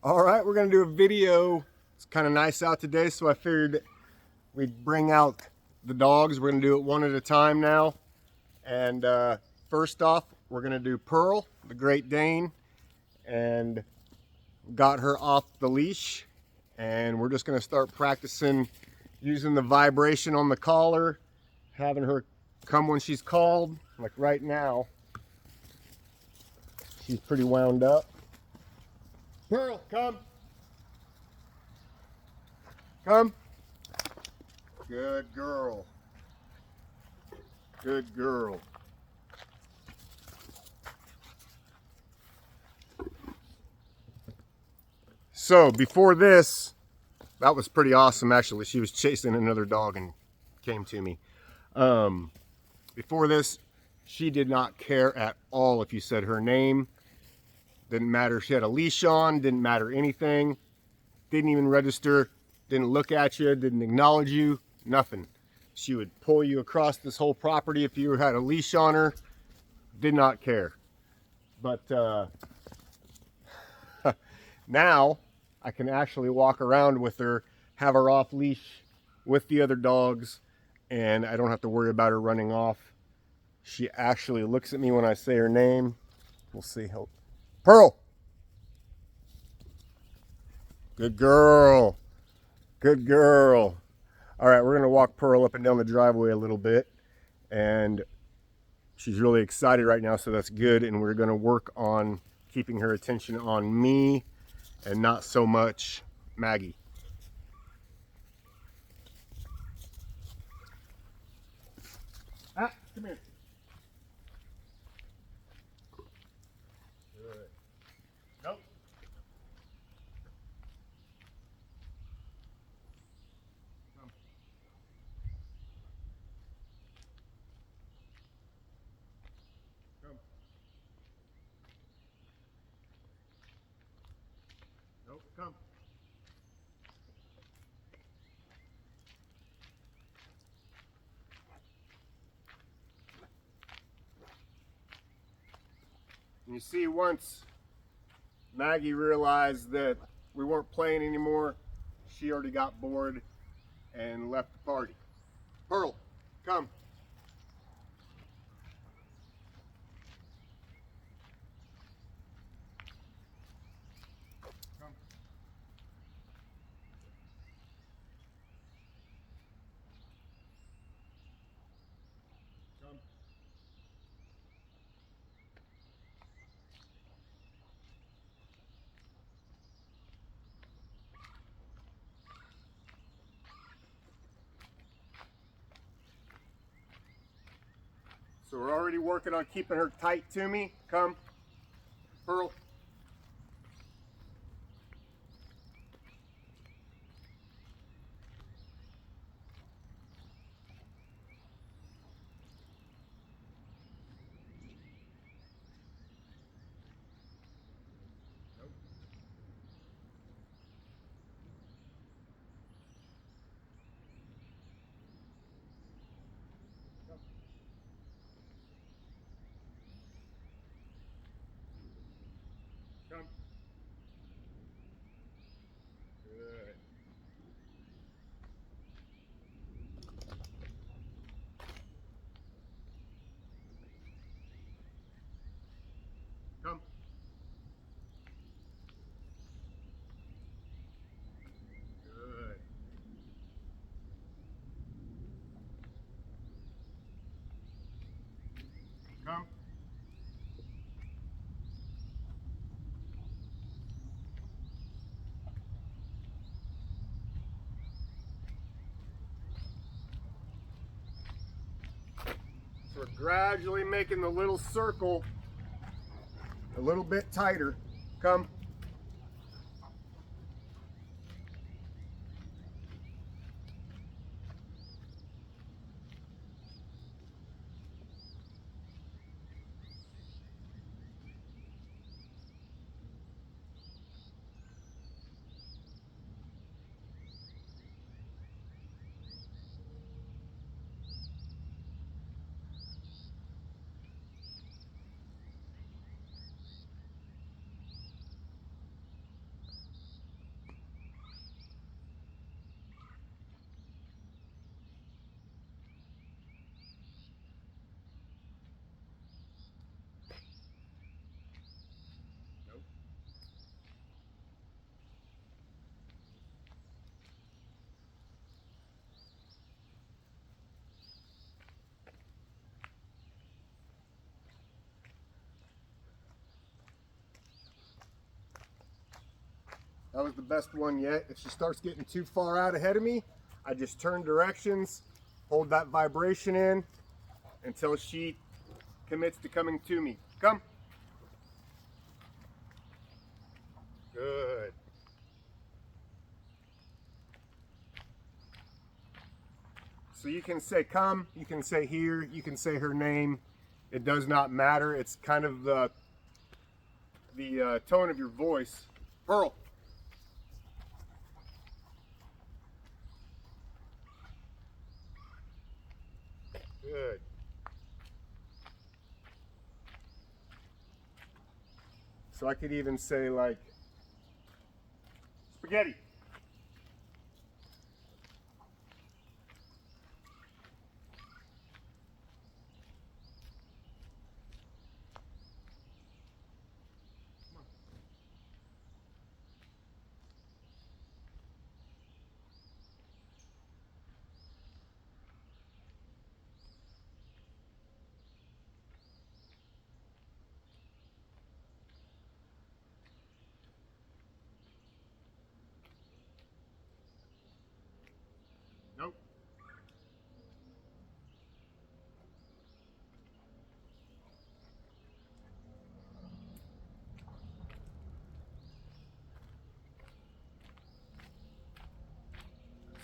All right, we're gonna do a video. It's kind of nice out today, so I figured we'd bring out the dogs. We're gonna do it one at a time now. And first off, we're gonna do Pearl, the Great Dane, and got her off the leash. And we're just gonna start practicing using the vibration on the collar, having her come when she's called. Like right now, she's pretty wound up. Pearl, come. Come. Good girl. Good girl. So before this, that was pretty awesome actually. She was chasing another dog and came to me. Before this, she did not care at all if you said her name. Didn't matter if she had a leash on, didn't matter anything. Didn't even register, didn't look at you, didn't acknowledge you, nothing. She would pull you across this whole property if you had a leash on her. Did not care. But now I can actually walk around with her, have her off leash with the other dogs, and I don't have to worry about her running off. She actually looks at me when I say her name. We'll see how. Pearl! Good girl. Good girl. All right, we're gonna walk Pearl up and down the driveway a little bit, and she's really excited right now, so that's good. And we're gonna work on keeping her attention on me and not so much Maggie. Ah, come here. Good. Nope. Come. Come. Nope. Come. And you see, once Maggie realized that we weren't playing anymore, she already got bored and left the party. Pearl, come. Come. Come. So we're already working on keeping her tight to me. Come. Pearl. Nope. Come. Come. Good. Come. Good. Come. So we're gradually making the little circle a little bit tighter. Come. That was the best one yet. If she starts getting too far out ahead of me, I just turn directions, hold that vibration in until she commits to coming to me. Come. Good. So you can say come, you can say here, you can say her name. It does not matter. It's kind of the tone of your voice. Pearl. Good. So I could even say like spaghetti. Nope.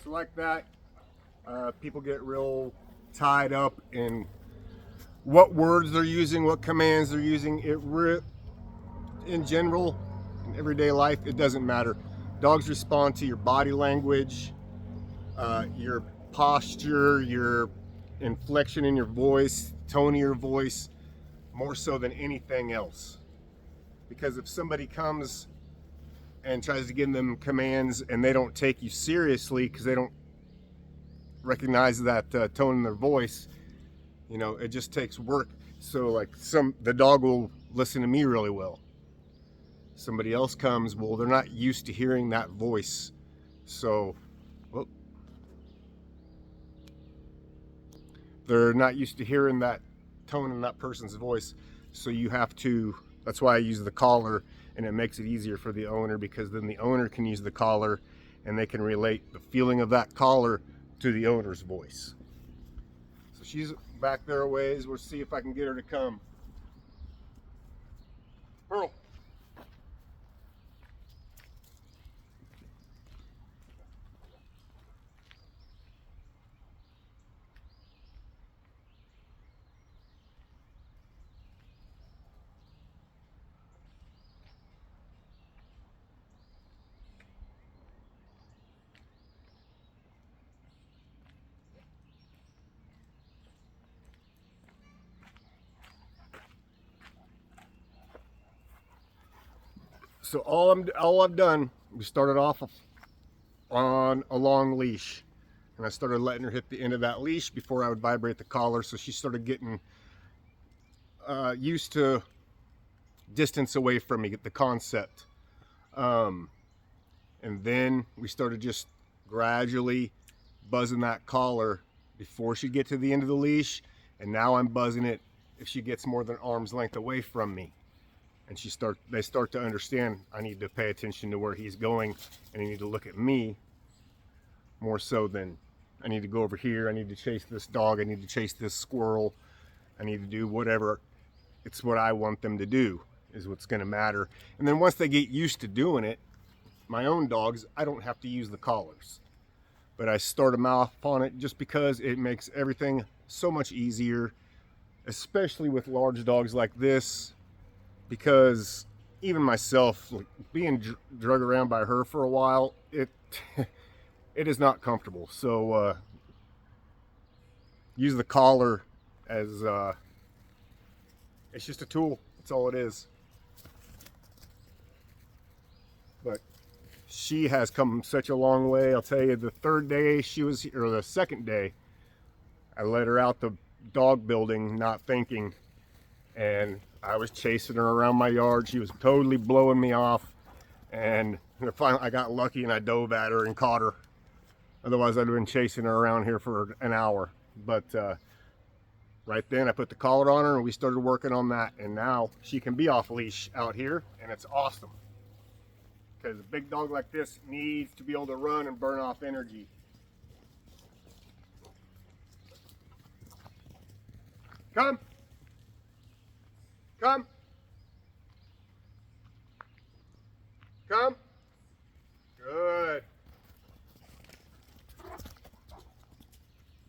So like that, people get real tied up in what words they're using, what commands they're using. In general, in everyday life, it doesn't matter. Dogs respond to your body language, your posture, your inflection in your voice, tone of your voice, more so than anything else. Because if somebody comes and tries to give them commands and they don't take you seriously because they don't recognize that tone in their voice, you know, it just takes work. So like the dog will listen to me really well. Somebody else comes, well, they're not used to hearing that voice. So, well, they're not used to hearing that tone in that person's voice. So you have to, that's why I use the collar, and it makes it easier for the owner, because then the owner can use the collar and they can relate the feeling of that collar to the owner's voice. So she's back there a ways. We'll see if I can get her to come. Pearl. So all I've done, we started off on a long leash, and I started letting her hit the end of that leash before I would vibrate the collar. So she started getting used to distance away from me, get the concept. And then we started just gradually buzzing that collar before she'd get to the end of the leash. And now I'm buzzing it if she gets more than arm's length away from me. And they start to understand I need to pay attention to where he's going, and I need to look at me more so than I need to go over here. I need to chase this dog. I need to chase this squirrel. I need to do whatever. It's what I want them to do is what's going to matter. And then once they get used to doing it, my own dogs, I don't have to use the collars. But I start them off on it just because it makes everything so much easier, especially with large dogs like this. Because even myself, like, being drug around by her for a while, it is not comfortable. So use the collar as it's just a tool. That's all it is. But she has come such a long way. I'll tell you, the third day she was here, or the second day, I let her out the dog building, not thinking, and I was chasing her around my yard. She was totally blowing me off, and finally I got lucky and I dove at her and caught her. Otherwise I'd have been chasing her around here for an hour. But right then I put the collar on her and we started working on that, and now she can be off leash out here, and it's awesome. because a big dog like this needs to be able to run and burn off energy. Come. Come. Come. Good.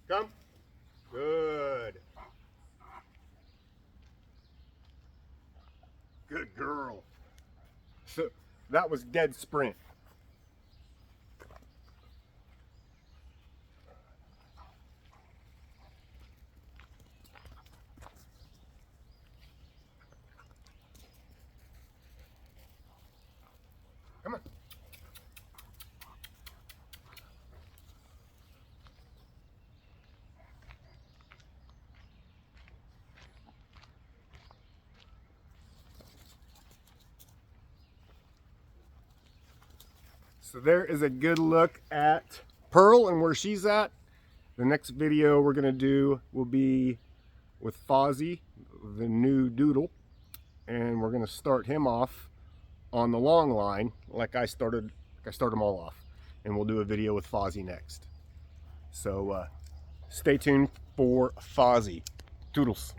Come. Good. Good girl. So that was dead sprint. Come on. So there is a good look at Pearl and where she's at. The next video we're going to do will be with Fozzie, the new doodle. And we're going to start him off on the long line like I started them all off. And we'll do a video with Fozzie next. So stay tuned for Fozzie. Toodles.